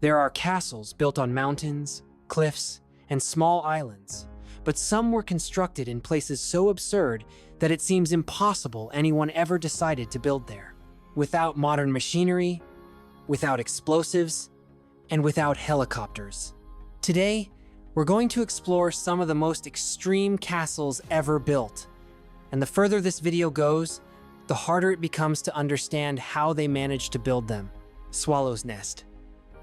There are castles built on mountains, cliffs, and small islands, but some were constructed in places so absurd that it seems impossible anyone ever decided to build there. Without modern machinery, without explosives, and without helicopters. Today, we're going to explore some of the most extreme castles ever built. And the further this video goes, the harder it becomes to understand how they managed to build them. Swallow's Nest,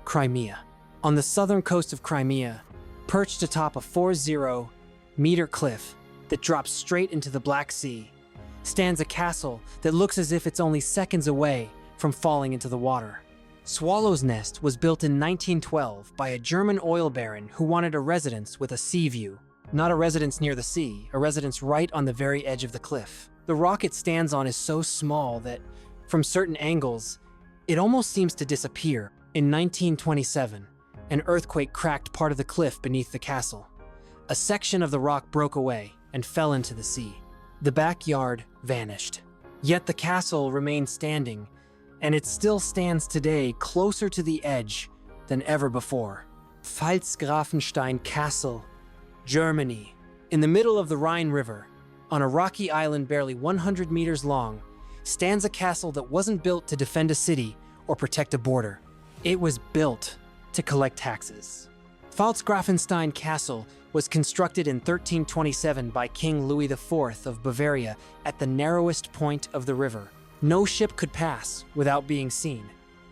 Crimea. On the southern coast of Crimea, perched atop a 40-meter cliff that drops straight into the Black Sea, stands a castle that looks as if it's only seconds away from falling into the water. Swallow's Nest was built in 1912 by a German oil baron who wanted a residence with a sea view. Not a residence near the sea, a residence right on the very edge of the cliff. The rock it stands on is so small that, from certain angles, it almost seems to disappear. In 1927, an earthquake cracked part of the cliff beneath the castle. A section of the rock broke away and fell into the sea. The backyard vanished. Yet the castle remained standing, and it still stands today closer to the edge than ever before. Pfalzgrafenstein Castle, Germany. In the middle of the Rhine River, on a rocky island barely 100 meters long, stands a castle that wasn't built to defend a city or protect a border. It was built to collect taxes. Pfalzgrafenstein Castle was constructed in 1327 by King Louis IV of Bavaria at the narrowest point of the river. No ship could pass without being seen,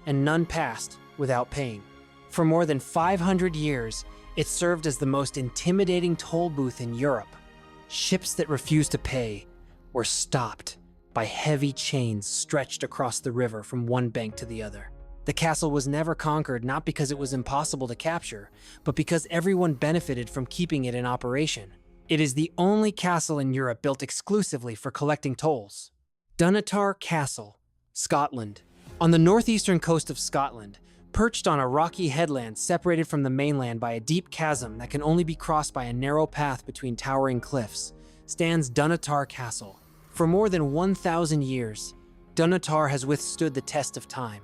and none passed without paying. For more than 500 years, it served as the most intimidating toll booth in Europe. Ships that refused to pay were stopped by heavy chains stretched across the river from one bank to the other. The castle was never conquered, not because it was impossible to capture, but because everyone benefited from keeping it in operation. It is the only castle in Europe built exclusively for collecting tolls. Dunatar Castle, Scotland. On the northeastern coast of Scotland, perched on a rocky headland separated from the mainland by a deep chasm that can only be crossed by a narrow path between towering cliffs, stands Dunatar Castle. For more than 1,000 years, Dunatar has withstood the test of time.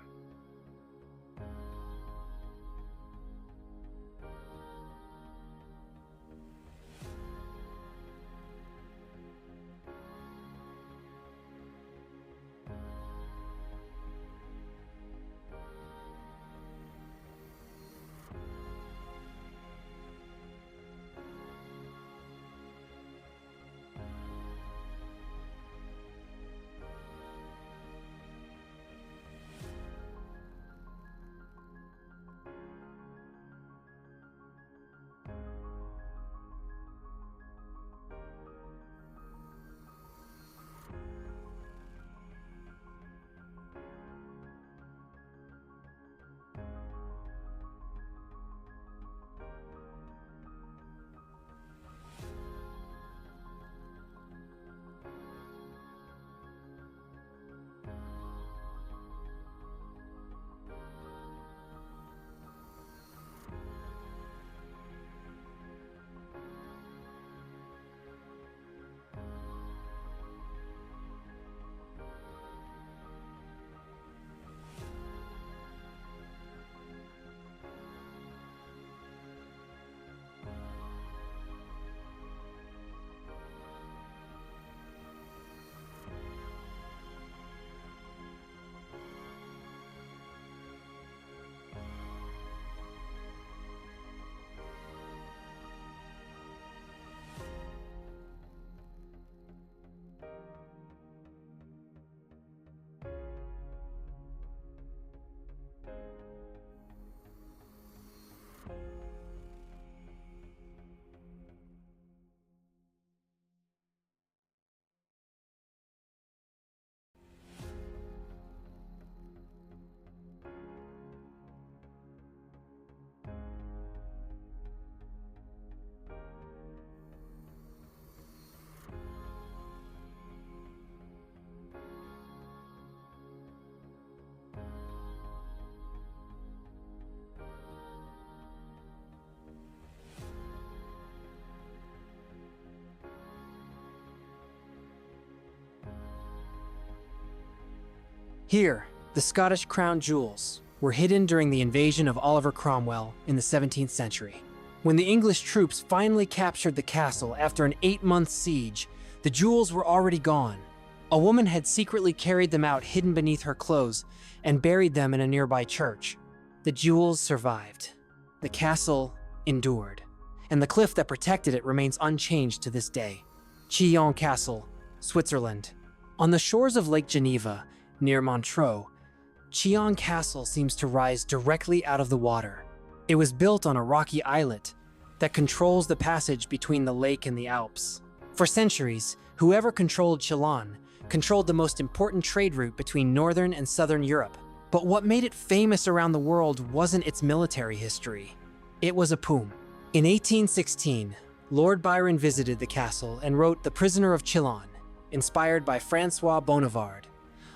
Here, the Scottish crown jewels, were hidden during the invasion of Oliver Cromwell in the 17th century. When the English troops finally captured the castle after an 8-month siege, the jewels were already gone. A woman had secretly carried them out hidden beneath her clothes and buried them in a nearby church. The jewels survived. The castle endured, and the cliff that protected it remains unchanged to this day. Chillon Castle, Switzerland. On the shores of Lake Geneva, near Montreux, Chillon Castle seems to rise directly out of the water. It was built on a rocky islet that controls the passage between the lake and the Alps. For centuries, whoever controlled Chillon controlled the most important trade route between northern and southern Europe. But what made it famous around the world wasn't its military history. It was a poem. In 1816, Lord Byron visited the castle and wrote The Prisoner of Chillon, inspired by Francois Bonnivard,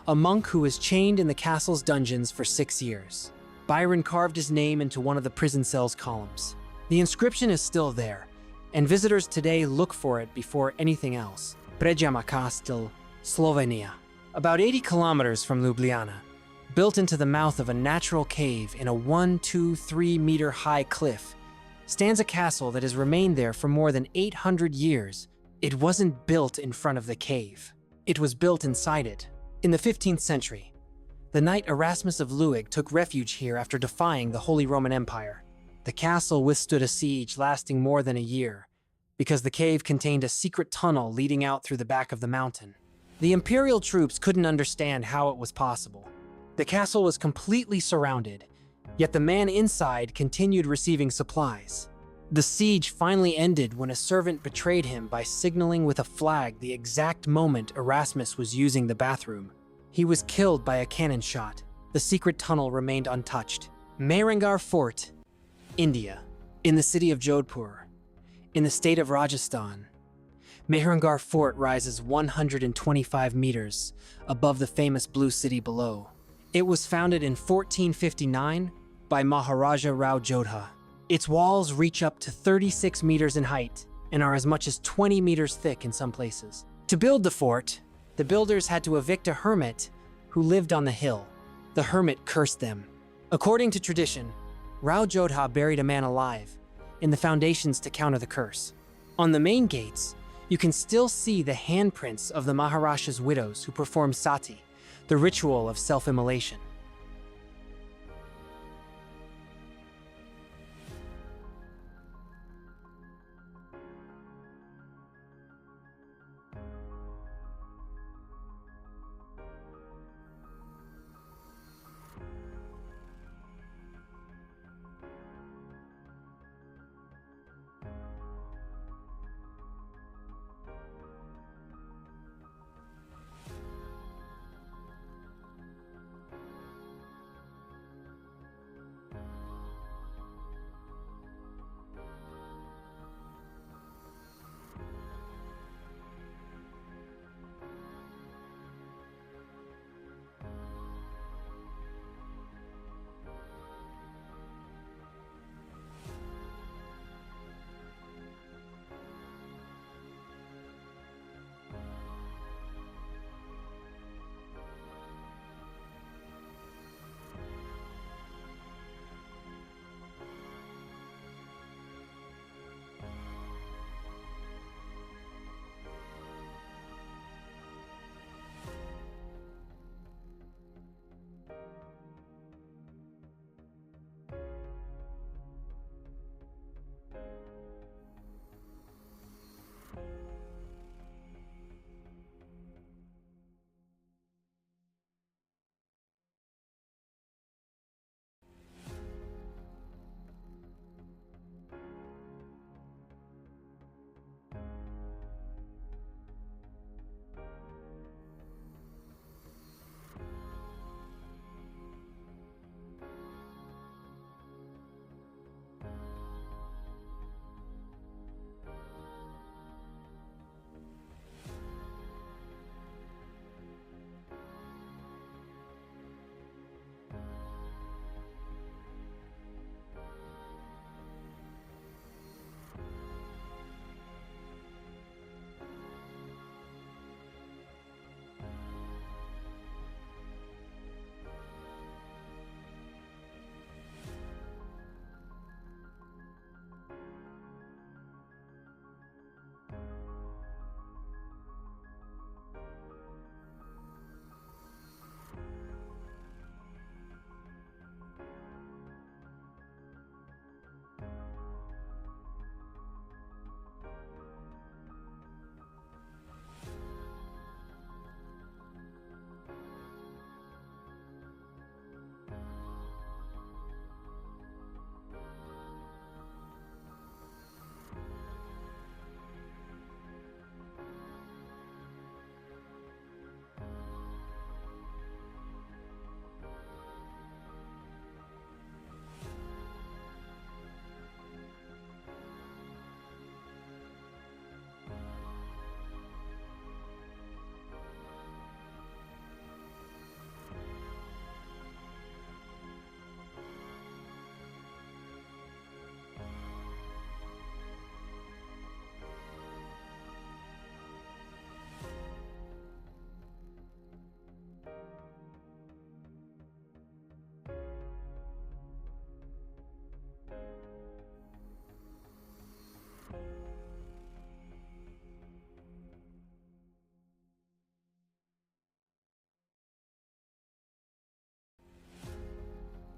a monk who was chained in the castle's dungeons for 6 years. Byron carved his name into one of the prison cell's columns. The inscription is still there, and visitors today look for it before anything else. Breathtaking Castle, Slovenia. About 80 kilometers from Ljubljana, built into the mouth of a natural cave in a 3 meter high cliff, stands a castle that has remained there for more than 800 years. It wasn't built in front of the cave. It was built inside it. In the 15th century, the knight Erasmus of Luig took refuge here after defying the Holy Roman Empire. The castle withstood a siege lasting more than a year because the cave contained a secret tunnel leading out through the back of the mountain. The imperial troops couldn't understand how it was possible. The castle was completely surrounded, yet the man inside continued receiving supplies. The siege finally ended when a servant betrayed him by signaling with a flag the exact moment Erasmus was using the bathroom. He was killed by a cannon shot. The secret tunnel remained untouched. Mehrangarh Fort, India, in the city of Jodhpur, in the state of Rajasthan. Mehrangarh Fort rises 125 meters above the famous Blue City below. It was founded in 1459 by Maharaja Rao Jodha. Its walls reach up to 36 meters in height and are as much as 20 meters thick in some places. To build the fort, the builders had to evict a hermit who lived on the hill. The hermit cursed them. According to tradition, Rao Jodha buried a man alive in the foundations to counter the curse. On the main gates, you can still see the handprints of the Maharaja's widows who performed sati, the ritual of self-immolation.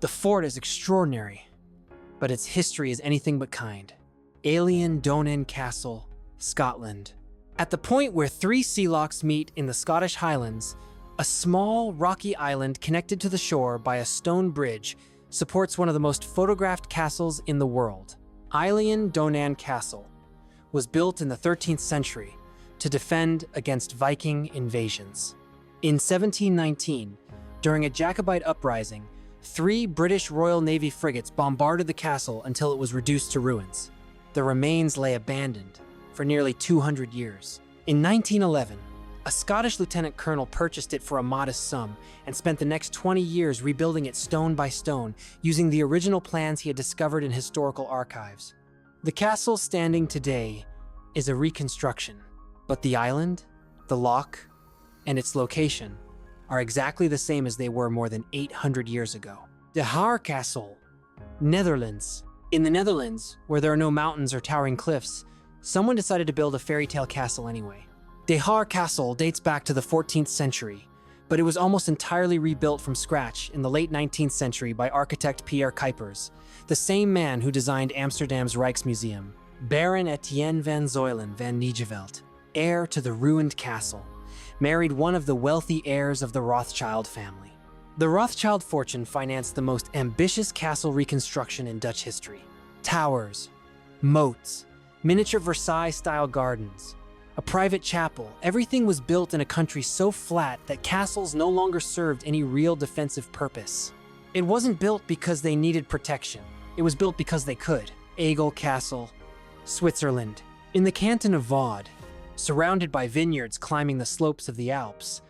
The fort is extraordinary, but its history is anything but kind. Alien Donen Castle, Scotland. At the point where three sea locks meet in the Scottish Highlands, a small, rocky island connected to the shore by a stone bridge supports one of the most photographed castles in the world. Alien Donen Castle was built in the 13th century to defend against Viking invasions. In 1719, during a Jacobite uprising, 3 British Royal Navy frigates bombarded the castle until it was reduced to ruins. The remains lay abandoned for nearly 200 years. In 1911, a Scottish lieutenant colonel purchased it for a modest sum and spent the next 20 years rebuilding it stone by stone using the original plans he had discovered in historical archives. The castle standing today is a reconstruction, but the island, the lock, and its location are exactly the same as they were more than 800 years ago. De Haar Castle, Netherlands. In the Netherlands, where there are no mountains or towering cliffs, someone decided to build a fairy tale castle anyway. De Haar Castle dates back to the 14th century, but it was almost entirely rebuilt from scratch in the late 19th century by architect Pierre Cuypers, the same man who designed Amsterdam's Rijksmuseum. Baron Etienne van Zuylen van Nijevelt, heir to the ruined castle, married one of the wealthy heirs of the Rothschild family. The Rothschild fortune financed the most ambitious castle reconstruction in Dutch history. Towers, moats, miniature Versailles-style gardens, a private chapel, everything was built in a country so flat that castles no longer served any real defensive purpose. It wasn't built because they needed protection. It was built because they could. Aigle Castle, Switzerland. In the canton of Vaud, surrounded by vineyards climbing the slopes of the Alps,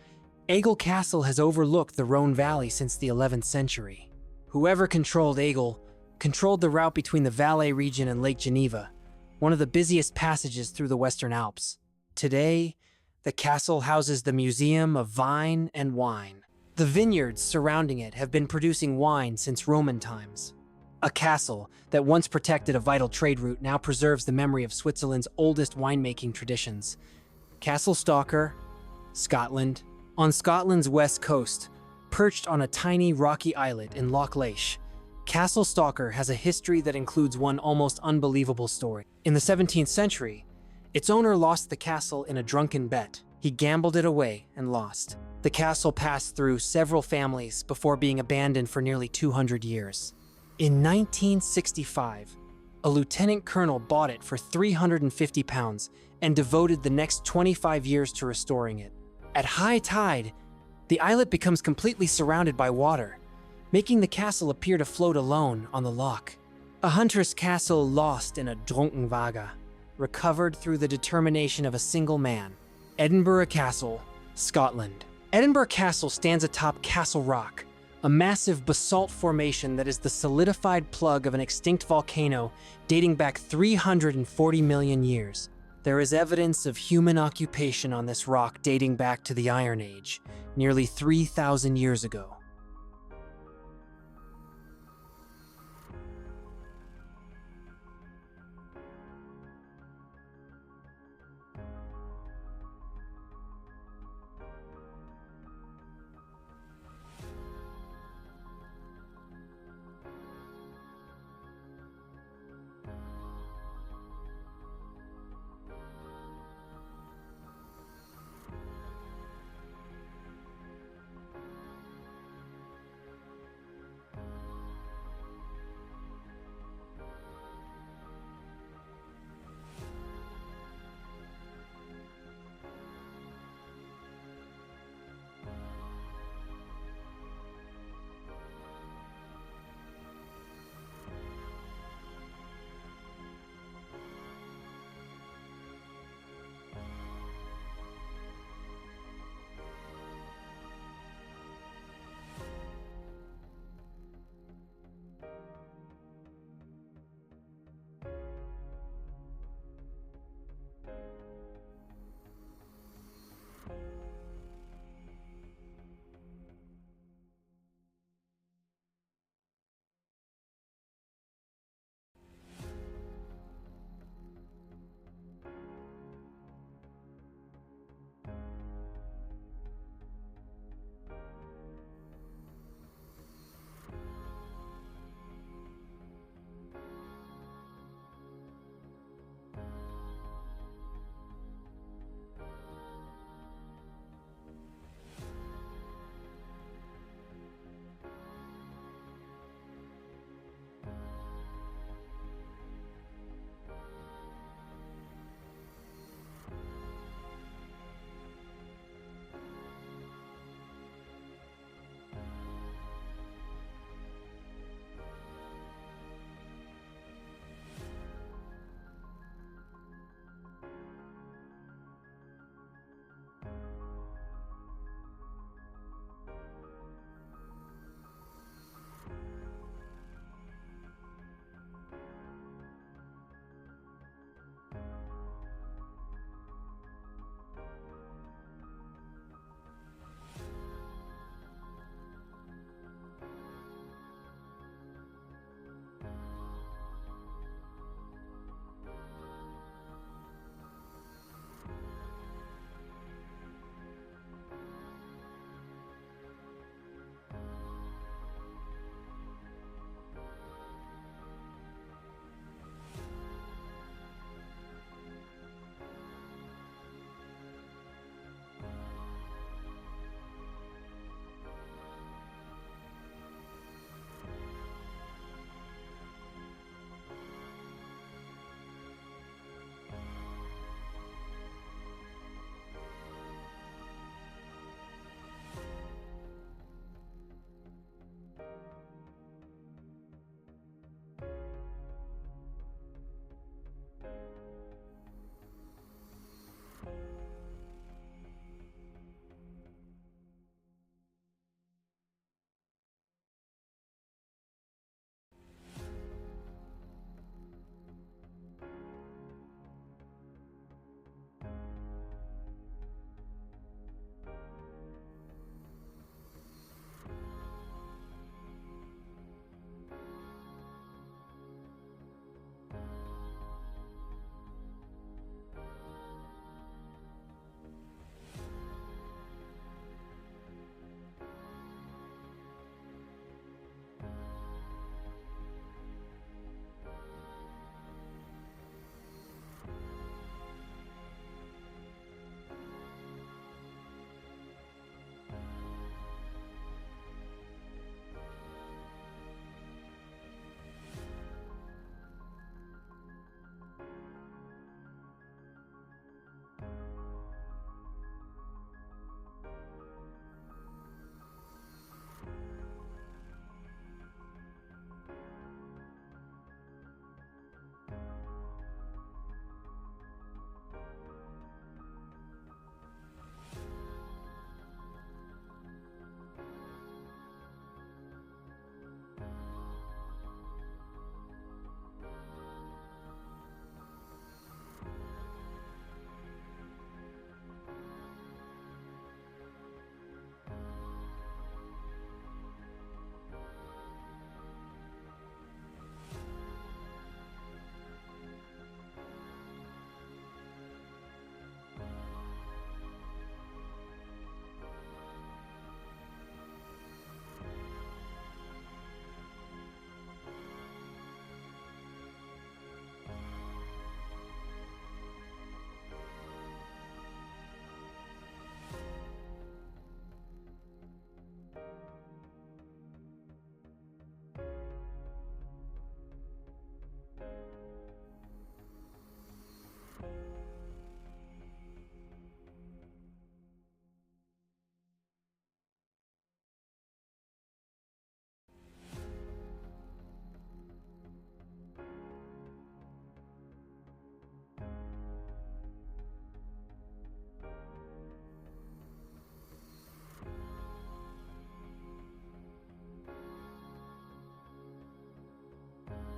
Aigle Castle has overlooked the Rhone Valley since the 11th century. Whoever controlled Aigle controlled the route between the Valais region and Lake Geneva, one of the busiest passages through the Western Alps. Today, the castle houses the Museum of Vine and Wine. The vineyards surrounding it have been producing wine since Roman times. A castle that once protected a vital trade route now preserves the memory of Switzerland's oldest winemaking traditions. Castle Stalker, Scotland. On Scotland's west coast, perched on a tiny rocky islet in Loch Laish, Castle Stalker has a history that includes one almost unbelievable story. In the 17th century, its owner lost the castle in a drunken bet. He gambled it away and lost. The castle passed through several families before being abandoned for nearly 200 years. In 1965, a lieutenant colonel bought it for £350 and devoted the next 25 years to restoring it. At high tide, the islet becomes completely surrounded by water, making the castle appear to float alone on the loch. A hunter's castle lost in a Dronkenwagen, recovered through the determination of a single man. Edinburgh Castle, Scotland. Edinburgh Castle stands atop Castle Rock, a massive basalt formation that is the solidified plug of an extinct volcano dating back 340 million years. There is evidence of human occupation on this rock dating back to the Iron Age, nearly 3,000 years ago.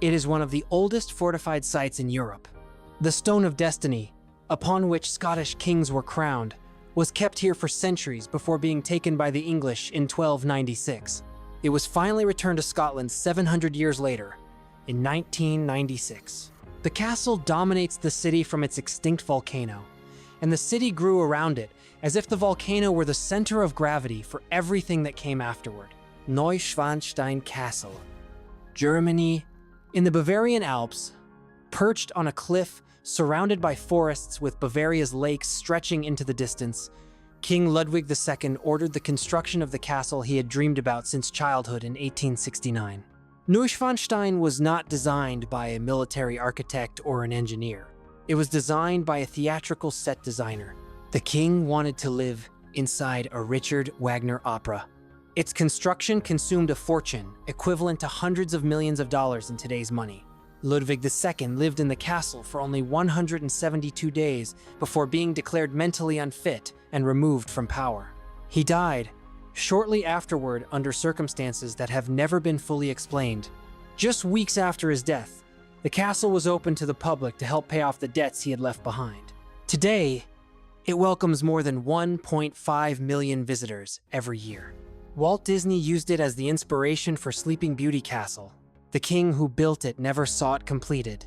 It is one of the oldest fortified sites in Europe. The Stone of Destiny, upon which Scottish kings were crowned, was kept here for centuries before being taken by the English in 1296. It was finally returned to Scotland 700 years later, in 1996. The castle dominates the city from its extinct volcano, and the city grew around it as if the volcano were the center of gravity for everything that came afterward. Neuschwanstein Castle, Germany. In the Bavarian Alps, perched on a cliff surrounded by forests with Bavaria's lakes stretching into the distance, King Ludwig II ordered the construction of the castle he had dreamed about since childhood in 1869. Neuschwanstein was not designed by a military architect or an engineer. It was designed by a theatrical set designer. The king wanted to live inside a Richard Wagner opera. Its construction consumed a fortune, equivalent to hundreds of millions of dollars in today's money. Ludwig II lived in the castle for only 172 days before being declared mentally unfit and removed from power. He died shortly afterward under circumstances that have never been fully explained. Just weeks after his death, the castle was opened to the public to help pay off the debts he had left behind. Today, it welcomes more than 1.5 million visitors every year. Walt Disney used it as the inspiration for Sleeping Beauty Castle. The king who built it never saw it completed,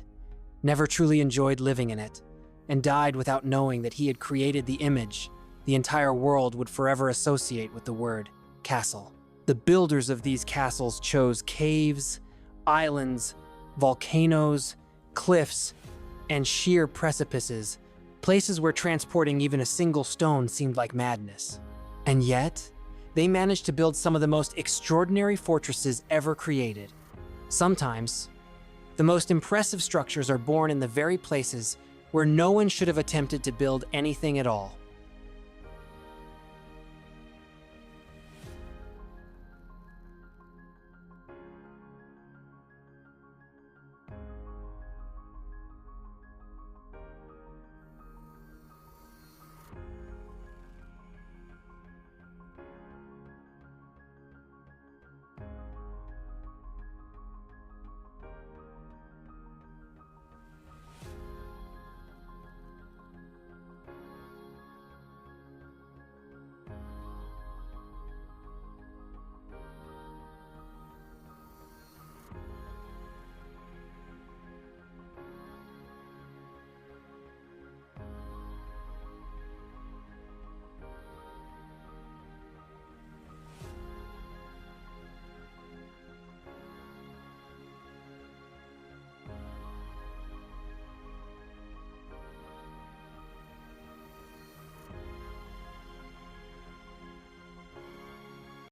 never truly enjoyed living in it, and died without knowing that he had created the image the entire world would forever associate with the word castle. The builders of these castles chose caves, islands, volcanoes, cliffs, and sheer precipices, places where transporting even a single stone seemed like madness. And yet, they managed to build some of the most extraordinary fortresses ever created. Sometimes, the most impressive structures are born in the very places where no one should have attempted to build anything at all.